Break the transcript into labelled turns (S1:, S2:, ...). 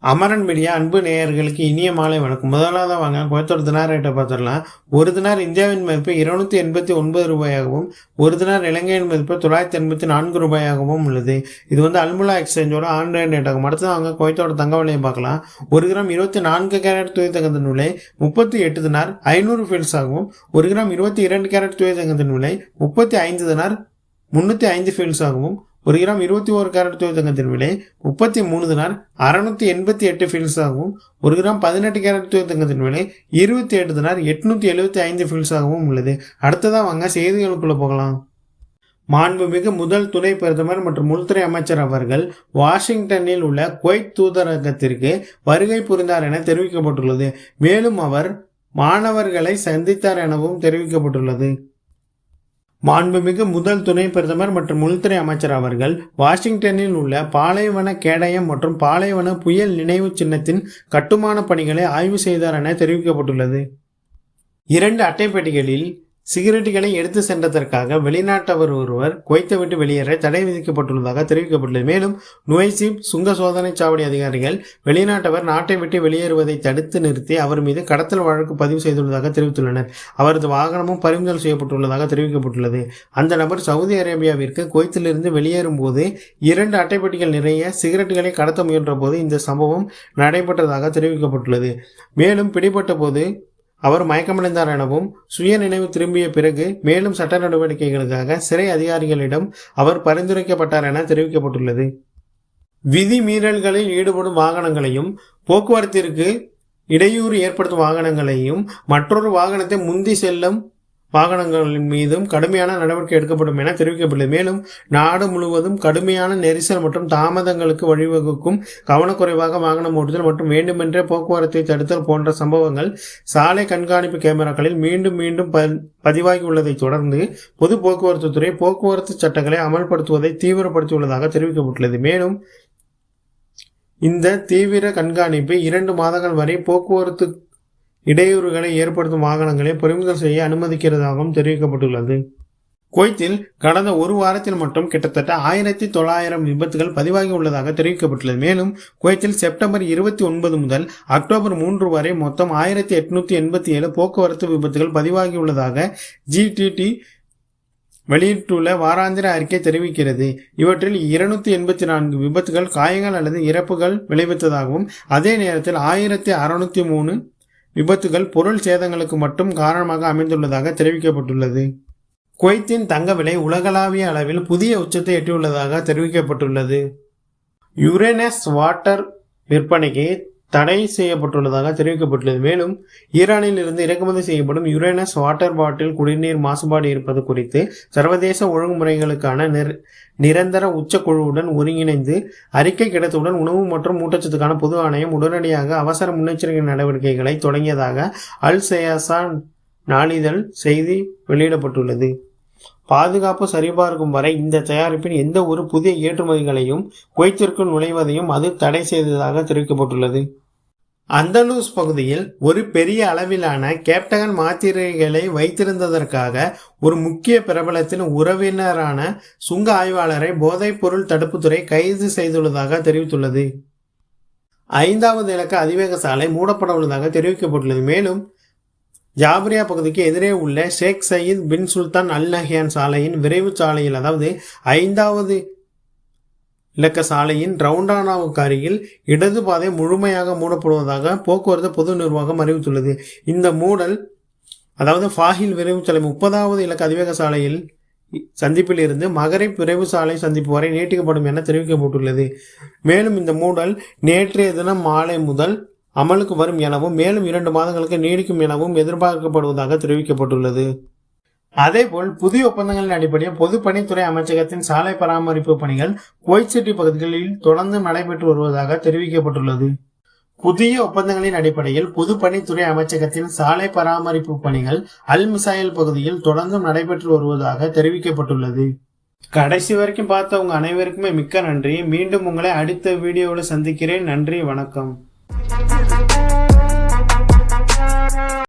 S1: Amaran media அன்பு நேயர்களுக்கு இனிய மாலை வணக்கம். முதலாவது வாங்க கோயத்தோட தினார் ரேட்டை பார்த்துடலாம். ஒரு தினார் இந்தியாவின் மதிப்பு 289 ரூபாயாகவும், ஒரு தினார் இலங்கையின் மதிப்பு 984 ரூபாயாகவும் உள்ளது. இது அல்முலா எக்ஸ்சேஞ்சோட ஆன்லைன் ரேட்டாகும். அடுத்தது வாங்க கோயத்தோட தங்க விலையை பார்க்கலாம். 1 கிராம் 24 கேரட் தூய தங்கத்தின் விலை 38 தினார் 500 ஃபீல்ஸ் ஆகவும், 1 கிராம் 22 கேரட் தூய தங்கத்தின் விலை 35 தினார் 305 ஃபீல்ஸ் ஆகவும், 1 கிராம் 21 கேரட் தூய தங்கத்தின் விலை 33 தினார் 688 ஃபீல்ஸ் ஆகவும், 1 கிராம் 18 கேரட் தூய தங்கத்தின் விலை 28 தினார் 875 ஃபீல்ஸ் ஆகவும் உள்ளது. அடுத்ததான் வாங்க செய்திகளுக்குள்ள போகலாம். மாண்புமிகு முதல் துணை பிரதமர் மற்றும் உள்துறை அமைச்சர் அவர்கள் வாஷிங்டனில் உள்ள குவைத் தூதரகத்திற்கு வருகை புரிந்தார் என தெரிவிக்கப்பட்டுள்ளது. மேலும் அவர் மாணவர்களை சந்தித்தார் எனவும் தெரிவிக்கப்பட்டுள்ளது. மாண்புமிகு முதல் துணை பிரதமர் மற்றும் உள்துறை அமைச்சர் அவர்கள் வாஷிங்டனில் உள்ள பாலைவன கேடயம் மற்றும் பாலைவன புயல் நினைவு சின்னத்தின் கட்டுமான பணிகளை ஆய்வு செய்தார் என தெரிவிக்கப்பட்டுள்ளது. 2 அட்டைப்பெட்டிகளில் சிகரெட்டுகளை எடுத்து சென்றதற்காக வெளிநாட்டவர் ஒருவர் குவைத்தை விட்டு வெளியேற தடை விதிக்கப்பட்டுள்ளதாக தெரிவிக்கப்பட்டுள்ளது. மேலும் நுவைசிப் சுங்க சோதனை சாவடி அதிகாரிகள் வெளிநாட்டவர் நாட்டை விட்டு வெளியேறுவதை தடுத்து நிறுத்தி அவர் மீது கடத்தல் வழக்கு பதிவு செய்துள்ளதாக தெரிவித்துள்ளனர். அவரது வாகனமும் பறிமுதல் செய்யப்பட்டுள்ளதாக தெரிவிக்கப்பட்டுள்ளது. அந்த நபர் சவுதி அரேபியாவிற்கு குவைத்திலிருந்து வெளியேறும் போது 2 அட்டைப்பெட்டிகள் நிறைய சிகரெட்டுகளை கடத்த முயன்ற போது இந்த சம்பவம் நடைபெற்றதாக தெரிவிக்கப்பட்டுள்ளது. மேலும் பிடிபட்ட போது அவர் மயக்கமடைந்தார் எனவும், சுய நினைவு திரும்பிய பிறகு மேலும் சட்ட நடவடிக்கைகளுக்காக சிறை அதிகாரிகளிடம் அவர் பரிந்துரைக்கப்பட்டார் என தெரிவிக்கப்பட்டுள்ளது. விதி மீறல்களில் ஈடுபடும் வாகனங்களையும், போக்குவரத்திற்கு இடையூறு ஏற்படுத்தும் வாகனங்களையும், மற்றொரு வாகனத்தை முந்தி செல்லும் வாகனங்களின் மீதும் கடுமையான நடவடிக்கை எடுக்கப்படும் என தெரிவிக்கப்பட்டுள்ளது. மேலும் நாடு முழுவதும் கடுமையான நெரிசல் மற்றும் தாமதங்களுக்கு வழிவகுக்கும், கவனக்குறைவாக வாகனம் ஓட்டுதல் மற்றும் வேண்டுமென்றே போக்குவரத்தை தடுத்தல் போன்ற சம்பவங்கள் சாலை கண்காணிப்பு கேமராக்களில் மீண்டும் பதிவாகி உள்ளதை தொடர்ந்து பொது போக்குவரத்து துறை போக்குவரத்து சட்டங்களை அமல்படுத்துவதை தீவிரப்படுத்தியுள்ளதாக தெரிவிக்கப்பட்டுள்ளது. மேலும் இந்த தீவிர கண்காணிப்பு 2 மாதங்கள் வரை போக்குவரத்து இடையூறுகளை ஏற்படுத்தும் வாகனங்களை பறிமுதல் செய்ய அனுமதிக்கிறதாகவும் தெரிவிக்கப்பட்டுள்ளது. குவைத்தில் கடந்த ஒரு வாரத்தில் மட்டும் கிட்டத்தட்ட 1900 விபத்துகள் பதிவாகி உள்ளதாக தெரிவிக்கப்பட்டுள்ளது. மேலும் குவைத்தில் செப்டம்பர் 29 முதல் அக்டோபர் 3 வரை மொத்தம் 1887 போக்குவரத்து விபத்துகள் பதிவாகி உள்ளதாக GTT வெளியிட்டுள்ள வாராந்திர அறிக்கை தெரிவிக்கிறது. இவற்றில் 284 விபத்துகள் காயங்கள் அல்லது இறப்புகள் விளைவித்ததாகவும், அதே நேரத்தில் 1603 விபத்துகள் பொருள் சேதங்களுக்கு மட்டும் காரணமாக அமைந்துள்ளதாக தெரிவிக்கப்பட்டுள்ளது. குவைத்தின் தங்க விலை உலகளாவிய அளவில் புதிய உச்சத்தை எட்டியுள்ளதாக தெரிவிக்கப்பட்டுள்ளது. யுரேனஸ் வாட்டர் விற்பனைக்கு தடை செய்யப்பட்டுள்ளதாக தெரிவிக்கப்பட்டுள்ளது. மேலும் ஈரானில் இருந்து இறக்குமதி செய்யப்படும் யுரேனஸ் வாட்டர் பாட்டில் குடிநீர் மாசுபாடு இருப்பது குறித்து சர்வதேச ஒழுங்குமுறைகளுக்கான நிரந்தர உச்சக்குழுவுடன் ஒருங்கிணைந்து அறிக்கை கிடைத்தவுடன் உணவு மற்றும் ஊட்டச்சத்துக்கான பொது ஆணையம் உடனடியாக அவசர முன்னெச்சரிக்கை நடவடிக்கைகளை தொடங்கியதாக அல் சயாசா நாளிதழ் செய்தி வெளியிடப்பட்டுள்ளது. பாதுகாப்பு சரிபார்க்கும் வரை இந்த தயாரிப்பின் எந்த ஒரு புதிய ஏற்றுமதிகளையும் குவைத்திற்குள் நுழைவதையும் அது தடை செய்ததாக தெரிவிக்கப்பட்டுள்ளது. அந்தலூஸ் பகுதியில் ஒரு பெரிய அளவிலான கேப்டகன் மாத்திரைகளை வைத்திருந்ததற்காக ஒரு முக்கிய பிரபலத்தின் உறவினரான சுங்க ஆய்வாளரை போதைப் பொருள் தடுப்புத்துறை கைது செய்துள்ளதாக தெரிவித்துள்ளது. 5வது இலக்க அதிவேக சாலை மூடப்பட உள்ளதாக தெரிவிக்கப்பட்டுள்ளது. மேலும் ஜாபரியா பகுதிக்கு எதிரே உள்ள ஷேக் சயீத் பின் சுல்தான் அல் நஹ்யான் சாலையின் விரைவு சாலையில், அதாவது 5வது இலக்க சாலையின் ரவுண்டானாவுக்கு அருகில் இடது பாதை முழுமையாக மூடப்படுவதாக போக்குவரத்து பொது நிர்வாகம் அறிவித்துள்ளது. இந்த மூடல், அதாவது ஃபாஹில் விரைவு சாலை 30வது இலக்க அதிவேக சாலையில் சந்திப்பில் இருந்து மகரிப் விரைவு சாலை சந்திப்பு வரை நீட்டிக்கப்படும் என தெரிவிக்கப்பட்டுள்ளது. மேலும் இந்த மூடல் நேற்றைய தினம் மாலை முதல் அமலுக்கு வரும் எனவும், மேலும் 2 மாதங்களுக்கு நீடிக்கும் எனவும் எதிர்பார்க்கப்படுவதாக தெரிவிக்கப்பட்டுள்ளது. அதேபோல் புதிய ஒப்பந்தங்களின் அடிப்படையில் பொதுப்பணித்துறை அமைச்சகத்தின் சாலை பராமரிப்பு பணிகள் குவைத் சிட்டி பகுதிகளில் தொடர்ந்து நடைபெற்று வருவதாக தெரிவிக்கப்பட்டுள்ளது. புதிய ஒப்பந்தங்களின் அடிப்படையில் பொதுப்பணித்துறை அமைச்சகத்தின் சாலை பராமரிப்பு பணிகள் அல் மிசாயில் பகுதியில் தொடர்ந்து நடைபெற்று வருவதாக தெரிவிக்கப்பட்டுள்ளது. கடைசி வரைக்கும் பார்த்தவங்க அனைவருக்குமே மிக்க நன்றி. மீண்டும் உங்களை அடுத்த வீடியோவில் சந்திக்கிறேன். நன்றி, வணக்கம்.